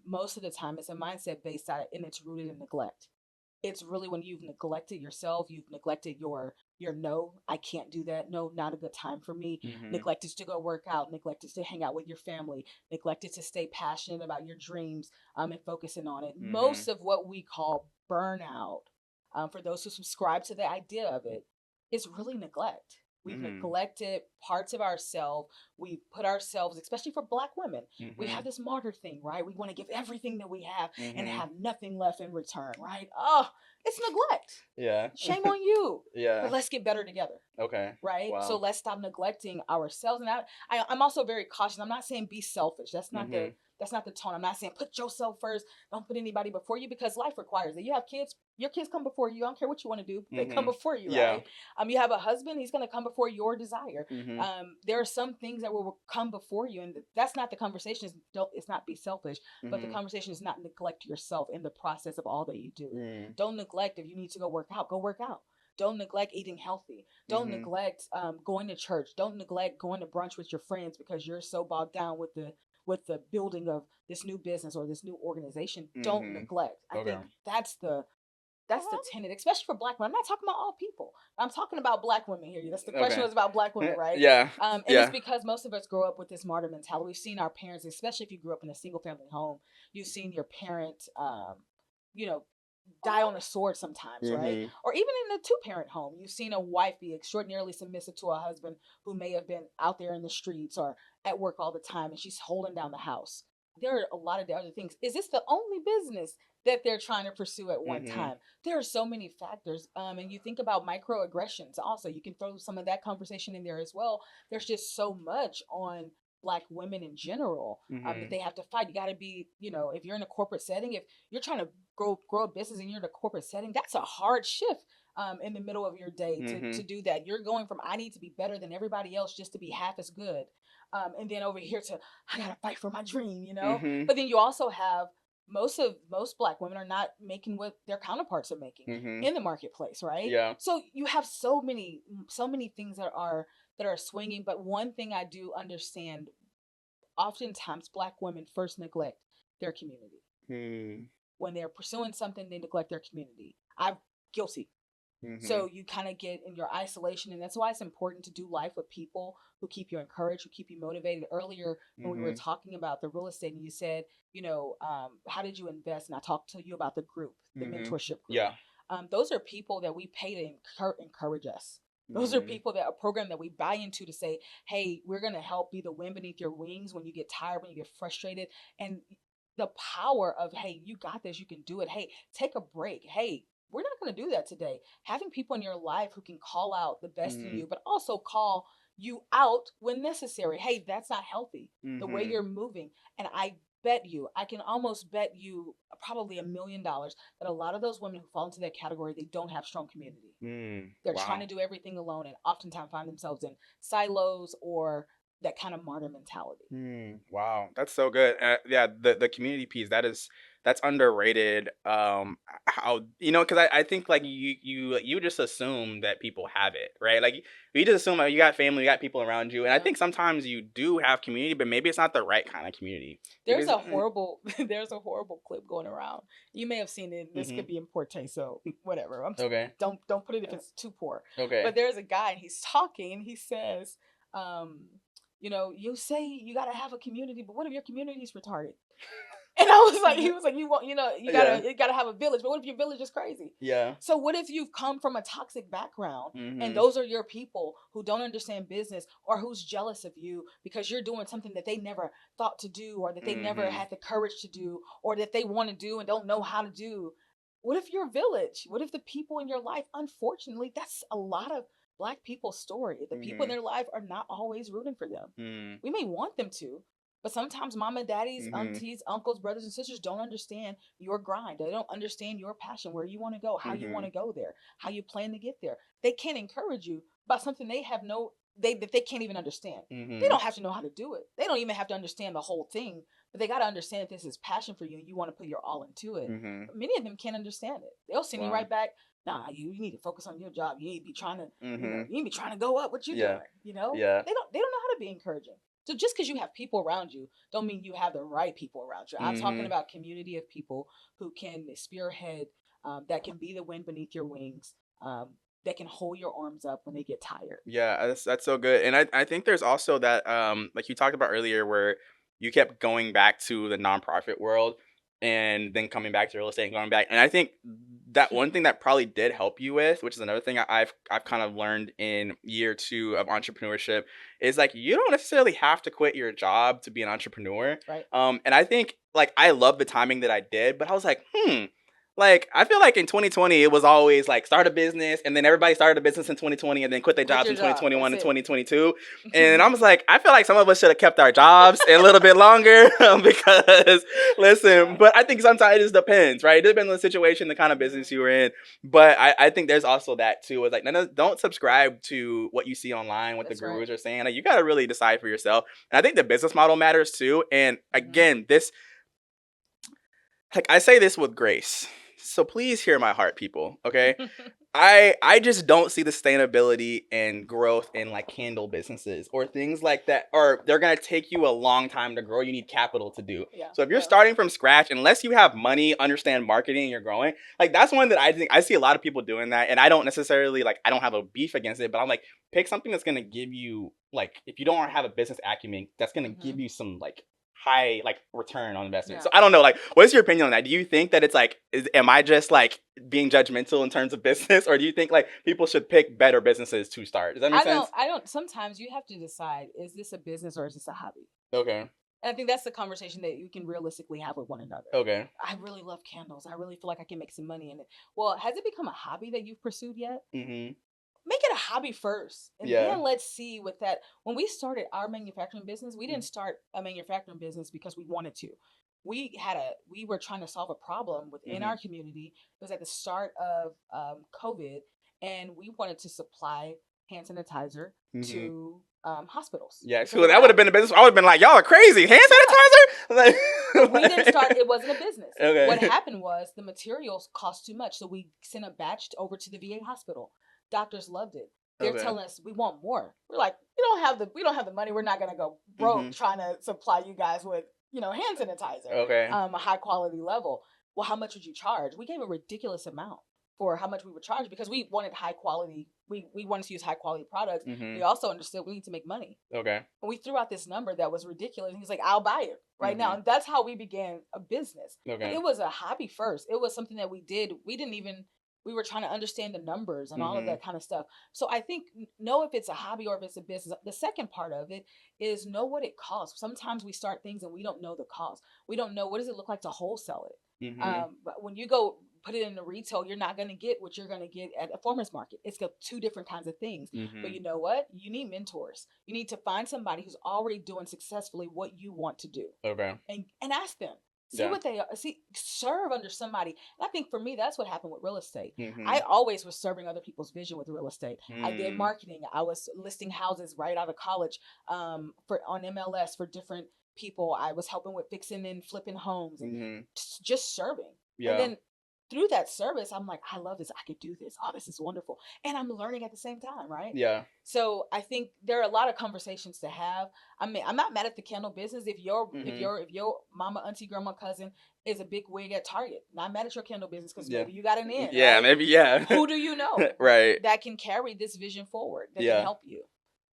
Most of the time it's a mindset based on, and it's rooted in neglect. It's really when you've neglected yourself, you've neglected your no, I can't do that. No, not a good time for me. Neglected to go work out, neglected to hang out with your family, neglected to stay passionate about your dreams and focusing on it. Most of what we call burnout, for those who subscribe to the idea of it, is really neglect. We've neglected parts of ourselves. We put ourselves, especially for Black women, we have this martyr thing, right? We want to give everything that we have and have nothing left in return, right? Oh, it's neglect. Yeah. Shame on you. Yeah. But let's get better together. Okay. Right? Wow. So let's stop neglecting ourselves. And I'm also very cautious. I'm not saying be selfish. That's not the tone. I'm not saying put yourself first. Don't put anybody before you, because life requires it. You have kids. Your kids come before you. I don't care what you want to do. They come before you, right? You have a husband. He's going to come before your desire. There are some things that will come before you, and that's not the conversation. It's not be selfish, but the conversation is not neglect yourself in the process of all that you do. Don't neglect if you need to go work out. Go work out. Don't neglect eating healthy. Don't neglect going to church. Don't neglect going to brunch with your friends because you're so bogged down with the building of this new business or this new organization. Don't neglect. I think that's the tenet, especially for Black women. I'm not talking about all people. I'm talking about Black women here. That's the question was about Black women, right? Yeah. And it's because most of us grow up with this martyr mentality. We've seen our parents, especially if you grew up in a single family home, you've seen your parent, die on a sword sometimes, right? Or even in a 2-parent home, you've seen a wife be extraordinarily submissive to a husband who may have been out there in the streets or at work all the time, and she's holding down the house. There are a lot of other things. Is this the only business that they're trying to pursue at one time? There are so many factors. And you think about microaggressions also. You can throw some of that conversation in there as well. There's just so much on Black women in general that they have to fight. You got to be, if you're in a corporate setting, if you're trying to grow a business and you're in a corporate setting, that's a hard shift in the middle of your day to do that. You're going from I need to be better than everybody else just to be half as good. And then over here to I gotta fight for my dream, you know? But then you also have most Black women are not making what their counterparts are making in the marketplace, right? Yeah. So you have so many things that are swinging. But one thing I do understand, oftentimes Black women first neglect their community. When they're pursuing something, they neglect their community. I'm guilty. So you kind of get in your isolation, and that's why it's important to do life with people who keep you encouraged, who keep you motivated. Earlier, when we were talking about the real estate, and you said, how did you invest? And I talked to you about the group, the mentorship group. Yeah. Those are people that we pay to encourage us. Those are people that a program that we buy into to say, hey, we're going to help be the wind beneath your wings when you get tired, when you get frustrated. And the power of, hey, you got this, you can do it. Hey, take a break. Hey, we're not going to do that today. Having people in your life who can call out the best in you, but also call you out when necessary. Hey, that's not healthy. The way you're moving. And I can almost bet you probably $1 million that a lot of those women who fall into that category, they don't have strong community. They're trying to do everything alone and oftentimes find themselves in silos or that kind of martyr mentality. Wow, that's so good. Yeah, the community piece, that's underrated. How, because I think like you just assume that people have it, right? Like you just assume like, you got family, you got people around you, and I think sometimes you do have community, but maybe it's not the right kind of community. There's a horrible clip going around. You may have seen it. This could be in poor taste, so whatever. Okay. Don't put it if it's too poor. Okay. But there's a guy and he's talking. He says, you say you gotta have a community, but what if your community is retarded? And I was like, he was like, you gotta have a village, but what if your village is crazy? Yeah. So what if you've come from a toxic background and those are your people who don't understand business or who's jealous of you because you're doing something that they never thought to do or that they never had the courage to do or that they want to do and don't know how to do? What if your village? What if the people in your life, unfortunately, that's a lot of Black people's story. The people in their life are not always rooting for them. We may want them to, but sometimes mama, daddies, aunties, uncles, brothers, and sisters don't understand your grind. They don't understand your passion, where you want to go, how you want to go there, how you plan to get there. They can't encourage you about something they have that they can't even understand. They don't have to know how to do it. They don't even have to understand the whole thing, but they got to understand that this is passion for you and you want to put your all into it. But many of them can't understand it. They'll send you right back. Nah, you need to focus on your job. You need to be trying to, you need to be trying to go up. What you doing? Yeah. They don't know how to be encouraging. So just because you have people around you, don't mean you have the right people around you. I'm talking about community of people who can spearhead, that can be the wind beneath your wings, that can hold your arms up when they get tired. Yeah, that's so good. And I think there's also that, like you talked about earlier, where you kept going back to the nonprofit world and then coming back to real estate and going back. And I think that one thing that probably did help you with, which is another thing I've kind of learned in year 2 of entrepreneurship, is like you don't necessarily have to quit your job to be an entrepreneur. Right. And I think like I love the timing that I did, but I was like, like, I feel like in 2020, it was always like start a business, and then everybody started a business in 2020 and then quit their jobs in 2021 and 2022. And I was like, I feel like some of us should have kept our jobs a little bit longer because, listen, but I think sometimes it just depends, right? It depends on the situation, the kind of business you were in. But I think there's also that too. It's like, don't subscribe to what you see online, what the gurus are saying. Like, you got to really decide for yourself. And I think the business model matters too. And again, like I say this with grace. So please hear my heart, people, okay? I just don't see the sustainability and growth in like candle businesses or things like that, or they're going to take you a long time to grow. You need capital to do. Yeah, so if you're starting from scratch, unless you have money, understand marketing, and you're growing, like that's one that I think I see a lot of people doing that. And I don't necessarily like, I don't have a beef against it, but I'm like, pick something that's going to give you like, if you don't have a business acumen, that's going to give you some like high like return on investment. So I don't know, like what's your opinion on that? Do you think that it's like am I just like being judgmental in terms of business, or do you think like people should pick better businesses to start? Does that make sense? I don't sometimes you have to decide, is this a business or is this a hobby? Okay. And I think that's the conversation that you can realistically have with one another. Okay. I really love candles. I really feel like I can make some money in it. Well, has it become a hobby that you've pursued yet? Make it a hobby first. And then let's see with that. When we started our manufacturing business, we didn't start a manufacturing business because we wanted to. We were trying to solve a problem within our community. It was at the start of COVID. and we wanted to supply hand sanitizer to hospitals. Yeah, so that would have been a business. I would have been like, y'all are crazy. Hand sanitizer? Like, but we didn't start. It wasn't a business. Okay. What happened was the materials cost too much, so we sent a batch over to the VA hospital. Doctors loved it. They're telling us we want more. We're like, we don't have the money. We're not gonna go broke trying to supply you guys with hand sanitizer. Okay. A high quality level. Well, how much would you charge? We gave a ridiculous amount for how much we would charge because we wanted high quality. We wanted to use high quality products. We also understood we need to make money. Okay. And we threw out this number that was ridiculous. And he's like, I'll buy it right now. And that's how we began a business. Okay. And it was a hobby first. It was something that we did. We were trying to understand the numbers and all of that kind of stuff. So I think know if it's a hobby or if it's a business. The second part of it is know what it costs. Sometimes we start things and we don't know the cost. We don't know what does it look like to wholesale it. But when you go put it in the retail, you're not going to get what you're going to get at a farmer's market. It's got two different kinds of things. But you know what? You need mentors. You need to find somebody who's already doing successfully what you want to do. Okay. And ask them. See what they are. Serve under somebody. And I think for me, that's what happened with real estate. I always was serving other people's vision with real estate. I did marketing. I was listing houses right out of college on MLS for different people. I was helping with fixing and flipping homes and just serving. Yeah. And then through that service, I'm like, I love this. I could do this. Oh, this is wonderful. And I'm learning at the same time, right? Yeah. So I think there are a lot of conversations to have. I mean, I'm not mad at the candle business. If your mama, auntie, grandma, cousin is a big wig at Target, not mad at your candle business because maybe you got an in. Yeah, right? Maybe, yeah. Who do you know? Right. That can carry this vision forward, that can help you.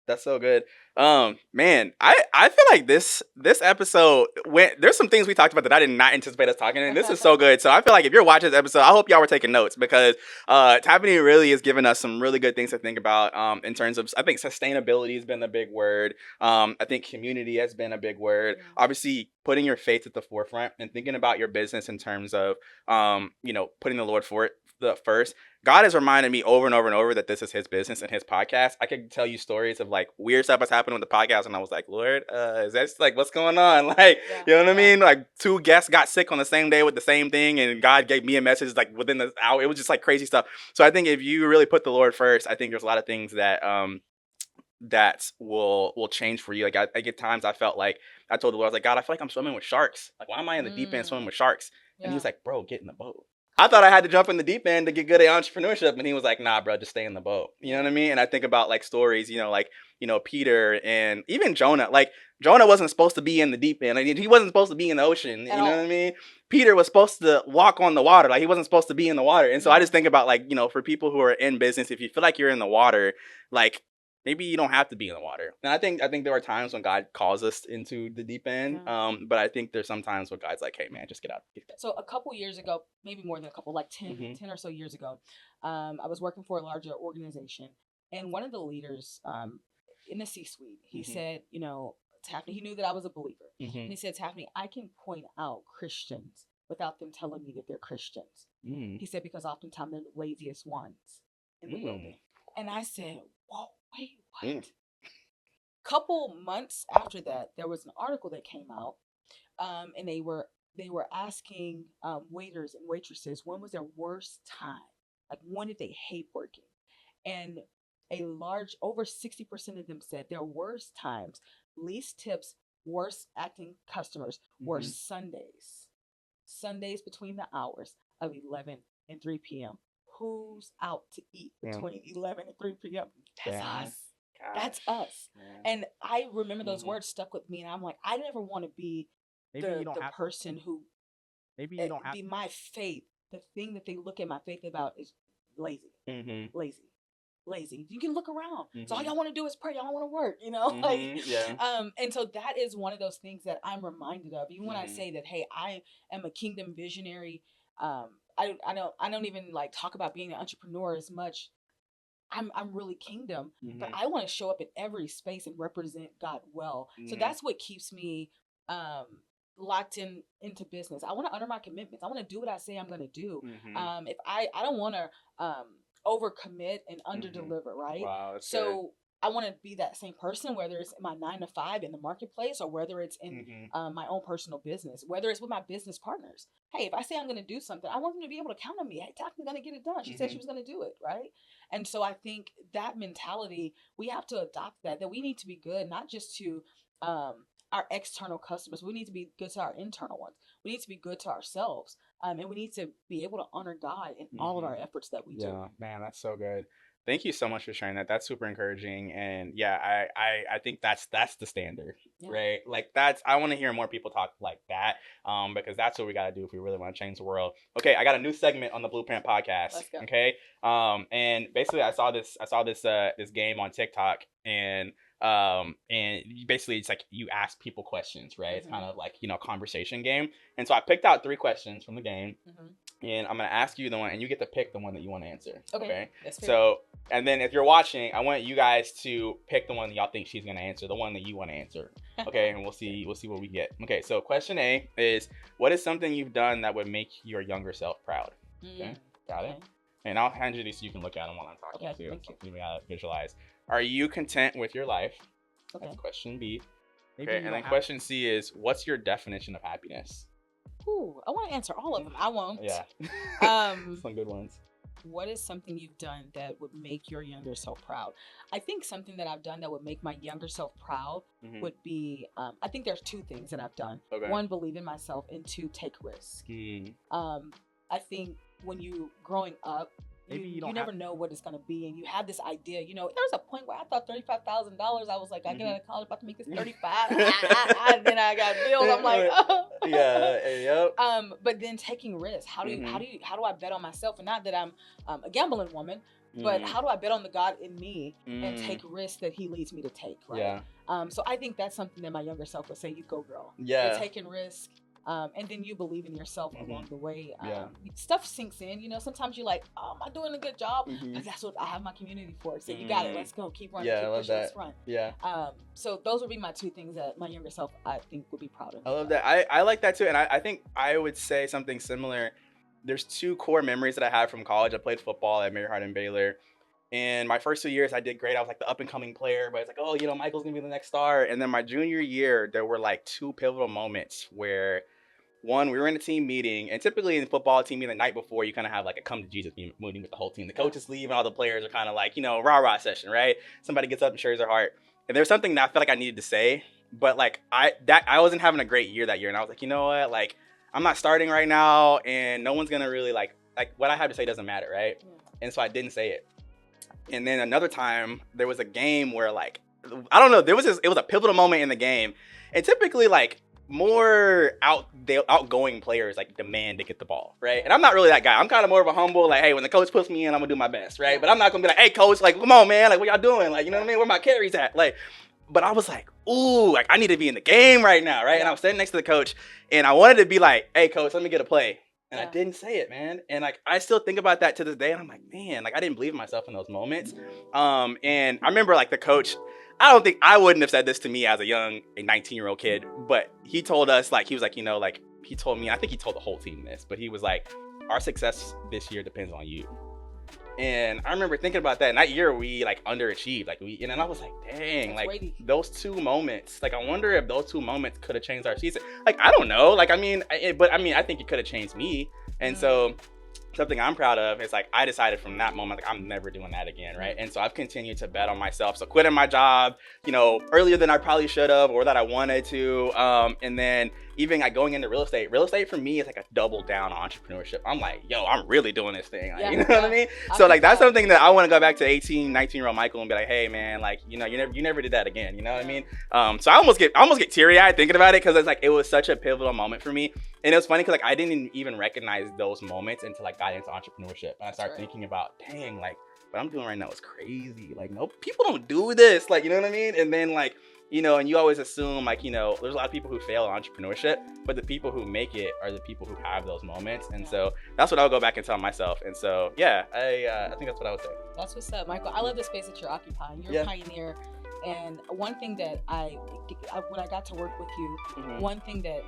That's so good. Man, I feel like this episode there's some things we talked about that I did not anticipate us talking, and this is so good. So I feel like if you're watching this episode, I hope y'all were taking notes because Taffeny really has given us some really good things to think about in terms of, I think sustainability has been a big word. I think community has been a big word. Obviously, putting your faith at the forefront and thinking about your business in terms of putting the Lord first. God has reminded me over and over and over that this is his business and his podcast. I could tell you stories of like weird stuff that's happened with the podcast, and I was like, Lord, is that like what's going on? Like, you know what I mean? Like 2 guests got sick on the same day with the same thing, and God gave me a message like within the hour. It was just like crazy stuff. So I think if you really put the Lord first, I think there's a lot of things that that will change for you. Like I get times I felt like I told the Lord, I was like, God, I feel like I'm swimming with sharks. Like, why am I in the deep end swimming with sharks? And he was like, bro, get in the boat. I thought I had to jump in the deep end to get good at entrepreneurship. And he was like, nah, bro, just stay in the boat. You know what I mean? And I think about like stories, Peter and even Jonah. Like Jonah wasn't supposed to be in the deep end. Like, he wasn't supposed to be in the ocean. You know what I mean? Peter was supposed to walk on the water. Like he wasn't supposed to be in the water. And so I just think about like, for people who are in business, if you feel like you're in the water, like maybe you don't have to be in the water. And I think there are times when God calls us into the deep end. But I think there's some times when God's like, hey man, just get out. So a couple years ago, maybe more than a couple, like 10 or so years ago, I was working for a larger organization. And one of the leaders in the C-suite, he said, Taffeny, he knew that I was a believer. And he said, Taffeny, I can point out Christians without them telling me that they're Christians. He said, because oftentimes they're the laziest ones in the building. And I said, whoa. Wait, what? Couple months after that, there was an article that came out, and they were asking waiters and waitresses when was their worst time, like when did they hate working, and over 60% of them said their worst times, least tips, worst acting customers were Sundays between the hours of 11 and 3 p.m. Who's out to eat between 11 and 3 p.m.? That's us. Gosh. That's us. Yeah. And I remember those words stuck with me. And I'm like, I never want to be the person who maybe you don't have be my faith. The thing that they look at my faith about is lazy. Lazy. You can look around. So all y'all want to do is pray. Y'all don't want to work, and so that is one of those things that I'm reminded of. Even when I say that, hey, I am a kingdom visionary. I don't even like talk about being an entrepreneur as much. I'm really kingdom, but I want to show up in every space and represent God well. So that's what keeps me locked into business. I want to honor my commitments. I want to do what I say I'm going to do. If I don't want to overcommit and underdeliver, right? Wow, so good. I want to be that same person, whether it's my 9 to 5 in the marketplace or whether it's in my own personal business, whether it's with my business partners. Hey, if I say I'm going to do something, I want them to be able to count on me. Hey, Taffany's going to get it done. She said she was going to do it, right? And so I think that mentality, we have to adopt that we need to be good, not just to our external customers. We need to be good to our internal ones. We need to be good to ourselves. And we need to be able to honor God in all of our efforts that we do. Yeah, man, that's so good. Thank you so much for sharing that. That's super encouraging. And yeah, I think that's the standard, Yeah. right? Like that's, I want to hear more people talk like that, because that's what we got to do if we really want to change the world. Okay, I got a new segment on the Blueprint podcast. Let's go. Okay, and basically I saw this game on TikTok, and basically it's like you ask people questions, right? It's kind of like, you know, conversation game. And so I picked out 3 questions from the game. And I'm going to ask you the one, and you get to pick the one that you want to answer. Okay? So, and then if you're watching, I want you guys to pick the one that y'all think she's going to answer, the one that you want to answer. Okay? And we'll see what we get. Okay, so question A is, what is something you've done that would make your younger self proud? Okay? Got it? And I'll hand you these so you can look at them while I'm talking too. Thank you. So you gotta visualize. Are you content with your life? Okay. That's question B. Okay, and then question C is, what's your definition of happiness? Ooh, I want to answer all of them. I won't. Yeah. Some good ones. What is something you've done that would make your younger self proud? I think something that I've done that would make my younger self proud would be, I think there's 2 things that I've done. Okay. 1, believe in myself, and 2, take risks. I think when you growing up, you never know what it's going to be, and you have this idea. You know, there was a point where I thought $35,000. I was like, I get out of college, about to make this 35. Then I got bills. I'm like, oh. Yeah. But then taking risks. How do I bet on myself? And not that I'm a gambling woman, but how do I bet on the God in me and take risks that He leads me to take? Right. Yeah. So I think that's something that my younger self would say. You go, girl. Yeah. You're taking risks. And then you believe in yourself along the way. Stuff sinks in, you know. Sometimes you're like, oh, am I doing a good job? But that's what I have my community for. So you got it. Let's go. Keep running. Keep pushing. Let's run. Yeah. So those would be my 2 things that my younger self, I think, would be proud of. I love that. I like that too. And I think I would say something similar. There's 2 core memories that I have from college. I played football at Mary Hardin Baylor. And my first 2 years, I did great. I was like the up and coming player, but it's like, oh, you know, Michael's going to be the next star. And then my junior year, there were like 2 pivotal moments where, one, we were in a team meeting, and typically in football team meeting the night before, you kind of have like a come to Jesus meeting with the whole team. The coaches leave, and all the players are kind of like, you know, rah-rah session, right? Somebody gets up and shares their heart. And there's something that I felt like I needed to say, but like I wasn't having a great year that year, and I was like, you know what? Like, I'm not starting right now, and no one's gonna really like what I have to say doesn't matter, right? And so I didn't say it. And then another time, there was a game where like, I don't know, it was a pivotal moment in the game, and typically like, more outgoing players like demand to get the ball, right? And I'm not really that guy. I'm kind of more of a humble, like, hey, when the coach puts me in, I'm gonna do my best, right? But I'm not gonna be like, hey, coach, like, come on, man, like, what y'all doing? Like, you know what I mean? Where my carries at? Like, but I was like, ooh, like, I need to be in the game right now, right? And I was sitting next to the coach, and I wanted to be like, hey, coach, let me get a play. And I didn't say it, man. And like, I still think about that to this day, and I'm like, man, like, I didn't believe in myself in those moments. And I remember like the coach, I wouldn't have said this to me as a 19-year-old kid, but he told us, like, he was like, you know, like, he told me, I think he told the whole team this, but he was like, our success this year depends on you. And I remember thinking about that, and that year we like underachieved, like and then I was like, dang, that's like weighty. Those 2 moments, like, I wonder if those 2 moments could have changed our season. Like, I don't know, like, I mean, I think it could have changed me. And so something I'm proud of is like, I decided from that moment, like, I'm never doing that again, right? And so I've continued to bet on myself. So quitting my job, you know, earlier than I probably should have, or that I wanted to, and then even like going into real estate for me is like a double down on entrepreneurship. I'm like, yo, I'm really doing this thing. Like, you know what I mean? So like, that's something that I want to go back to 18, 19-year-old Michael and be like, hey man, like, you know, you never did that again. You know what I mean? So I almost get teary eyed thinking about it, because it's like, it was such a pivotal moment for me. And it was funny because like, I didn't even recognize those moments until I got into entrepreneurship. And I started thinking about, dang, like, what I'm doing right now is crazy. Like, no, people don't do this. Like, you know what I mean? And then like, you know, and you always assume like, you know, there's a lot of people who fail in entrepreneurship, but the people who make it are the people who have those moments. And so that's what I'll go back and tell myself. And so, yeah, I think that's what I would say. That's what's up, Michael. I love the space that you're occupying. You're a pioneer. And one thing that when I got to work with you, one thing that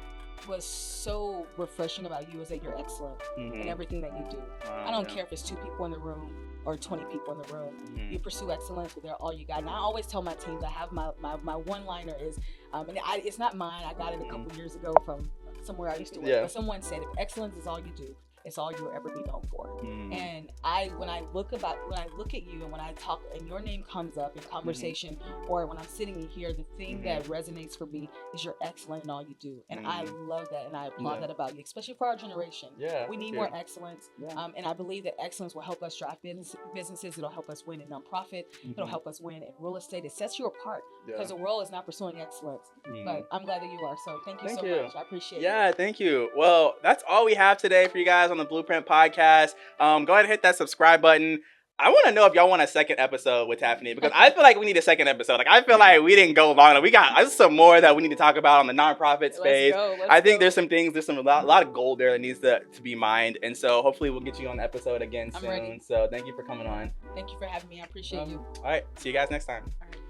was so refreshing about you is that you're excellent in everything that you do. I don't care if it's 2 people in the room or 20 people in the room. You pursue excellence with all you got. And I always tell my teams, I have my one-liner is, and it's not mine, I got it a couple years ago from somewhere I used to work, but someone said, if excellence is all you do, it's all you'll ever be known for. Mm. And when I look at you and when I talk and your name comes up in conversation, or when I'm sitting in here, the thing that resonates for me is you're excellent in all you do. And I love that, and I applaud that about you, especially for our generation. Yeah, we need more excellence. And I believe that excellence will help us drive businesses. It'll help us win in nonprofit. It'll help us win in real estate. It sets you apart because the world is not pursuing excellence. But I'm glad that you are. So thank you so much. I appreciate it. Yeah, thank you. Well, that's all we have today for you guys on the Blueprint Podcast. Go ahead and hit that subscribe button. I want to know if y'all want a second episode with Taffeny, because I feel like we need a second episode. Like, I feel like we didn't go long enough. We got some more that we need to talk about on the nonprofit space. I think there's some things, there's a lot of gold there that needs to be mined. And so hopefully we'll get you on the episode again soon. Ready. So thank you for coming on. Thank you for having me. I appreciate you. All right. See you guys next time. All right.